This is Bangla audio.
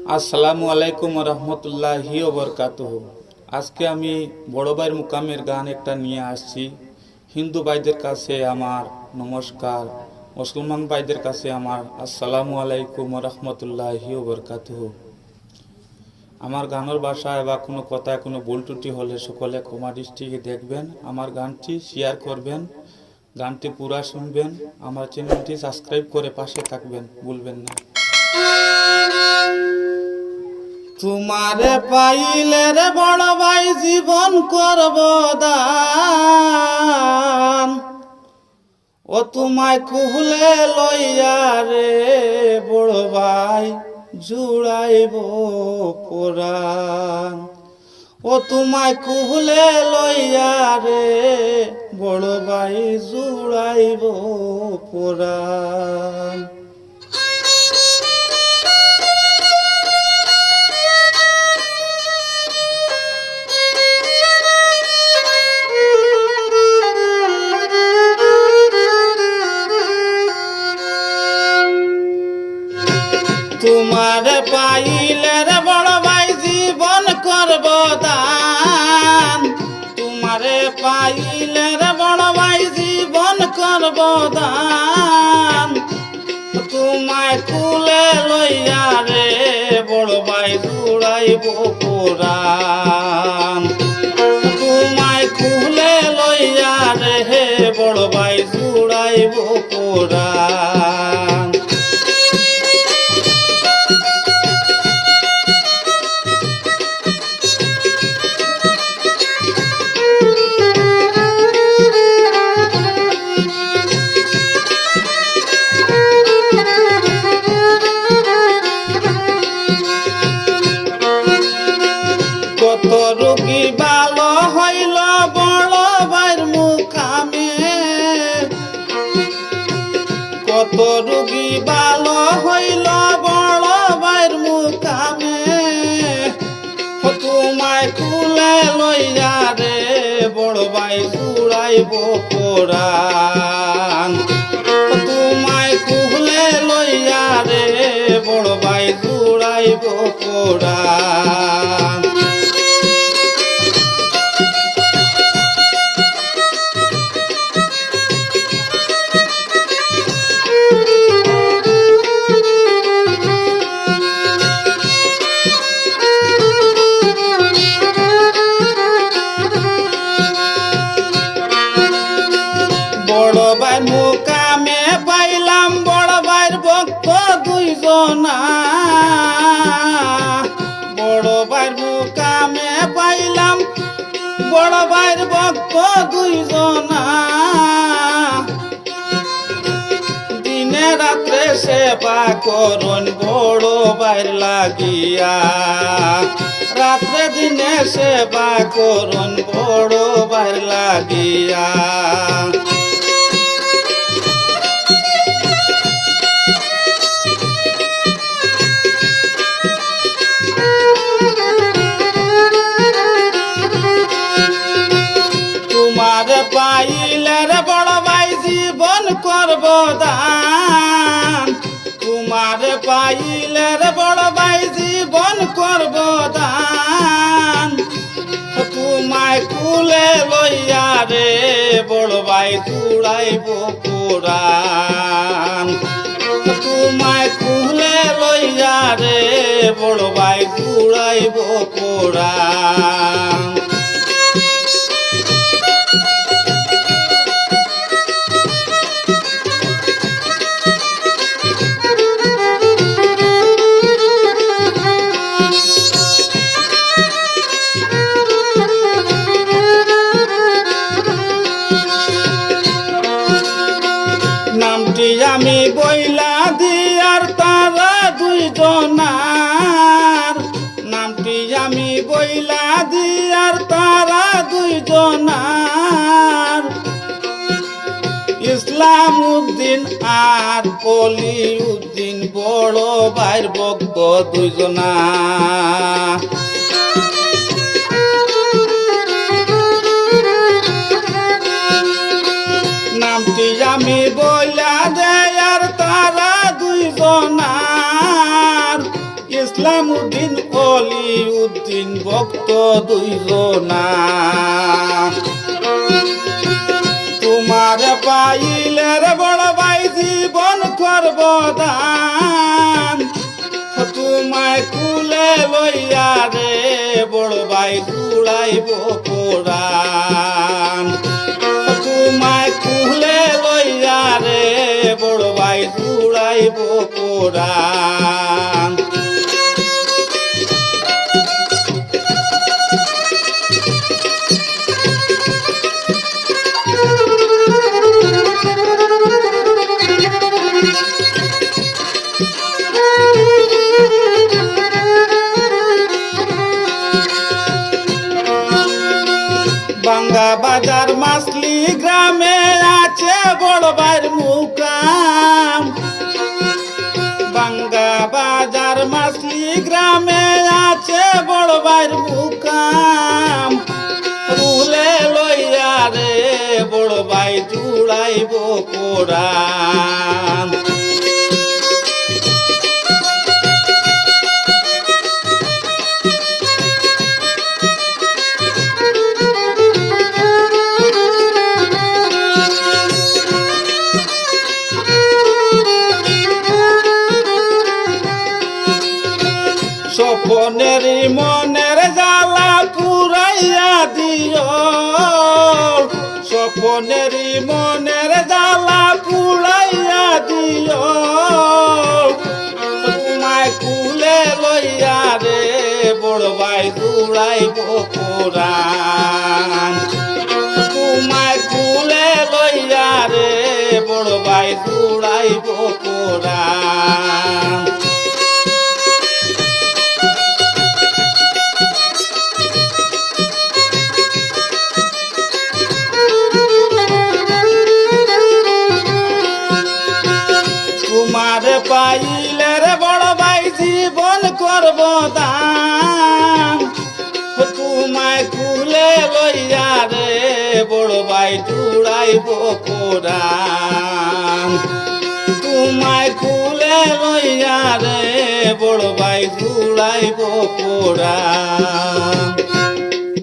আসসালামু আলাইকুম রহমতুল্লাহি ওবরকাতুহু। আজকে আমি বড় ভাইয়ের মুকামের গান একটা নিয়ে আসছি। হিন্দু ভাইদের কাছে আমার নমস্কার, মুসলমান ভাইদের কাছে আমার আসসালামু আলাইকুম রহমতুল্লাহি ওবরকাতুহু। আমার গানের ভাষায় বা কোনো কথায় কোনো ভুল ত্রুটি হলে সকলে ক্ষমা দৃষ্টিতে দেখবেন। আমার গানটি শেয়ার করবেন, গানটি পুরা শুনবেন, আমার চ্যানেলটি সাবস্ক্রাইব করে পাশে থাকবেন, ভুলবেন না। তোমারে পাইলে রে বড় ভাই জীবন করব দান, ও তোমায় কুহলে লইয়া রে বড় ভাই জুড়াইব পুরাণ। ও তোমায় কুহলে লইয়া রে বড় ভাই জুড়াইব পুরাণ। তোমারে পাইলে রে বড় ভাই জীবন করব দান, তোমারে পাইলে রে বড় ভাই জীবন করব দান। তোমায় কুলে লইয়া রে বড় ভাই জুড়াইব পুরাণ। তোমায় কুলে লইয়া রে বড় ভাই জুড়াইব পুরাণ। কত রোগী ভালো হইল বড় ভাইয়ের মুকামে, কত রোগী ভালো হইল বড় ভাইয়ের মুকামে। তোমায় কুলে লইয়া রে বড় ভাই জুড়াইব পুরাণ। তোমায় কুলে লইয়া রে বড় ভাই জুড়াইব পুরাণ। বড় ভাই মুকামে পাইলাম বড় ভাইয়ের ভক্ত দুইজনা, বড় ভাইয়ের মুকামে পাইলাম বড় ভাইয়ের ভক্ত দুইজনা। দিনে রাত্রে সেবা করুন বড় ভাইয়ের লাগিয়া, রাত্রে দিনে সেবা করুন বড় ভাইয়ের লাগিয়া। তোমারে পাইলে রে বড় ভাই জীবন করব দান, তোমারে পাইলে রে বড় ভাই জীবন করব দান। তোমায় কুলে লইয়া রে বড় ভাই জুড়াইব পুরাণ। তোমায় কুলে লইয়া রে বড় ভাই জুড়াইব পুরাণ। নামটি আমি বইলা দিয়ার তারা দুইজনার, নামটি আমি বইলা দিয়ার তারা দুইজনার। ইসলাম উদ্দিন আর কলি উদ্দিন বড় ভাইয়ের ভক্ত দুইজনা। নামটি আমি বইলা দেয়ার তারা দুইজনার। ইসলামউদ্দিন অলিউদ্দিন ভক্ত দুইজনা তোমার পাইলে রে বড় ভাই জীবন করব দান তোমায় কুলে লইয়া রে বড় ভাই জুড়াইব কোরআন তোমায় কুলে লইয়া রে বড় ভাই জুড়াইব কোরআন বাঙ্গা বাজার মাসলি গ্রামে আছে বড় ভাইয়ের মুকাম বাঙ্গা বাজার মাসলি গ্রামে আছে বড় ভাইয়ের মুকাম রুলে লইয়া রে বড় ভাই জুড়াইব কোরআন স্বপনের মনের জ্বালা পুরাইয়া দিও স্বপনের মনের জ্বালা পুরাইয়া দিও তোমায় কুলে লইয়া রে বড় ভাই জুড়াইব কোরআন তোমায় কুলে লইয়া রে বড় ভাই জুড়াইব কোরআন তোমার পাইলে রে বড় ভাই জীবন করব দান তোমায় কুলে লইয়া রে বড় ভাই জুড়াইব কোরআন তোমায় কুলে লইয়া রে বড় ভাই জুড়াইব কোরআন।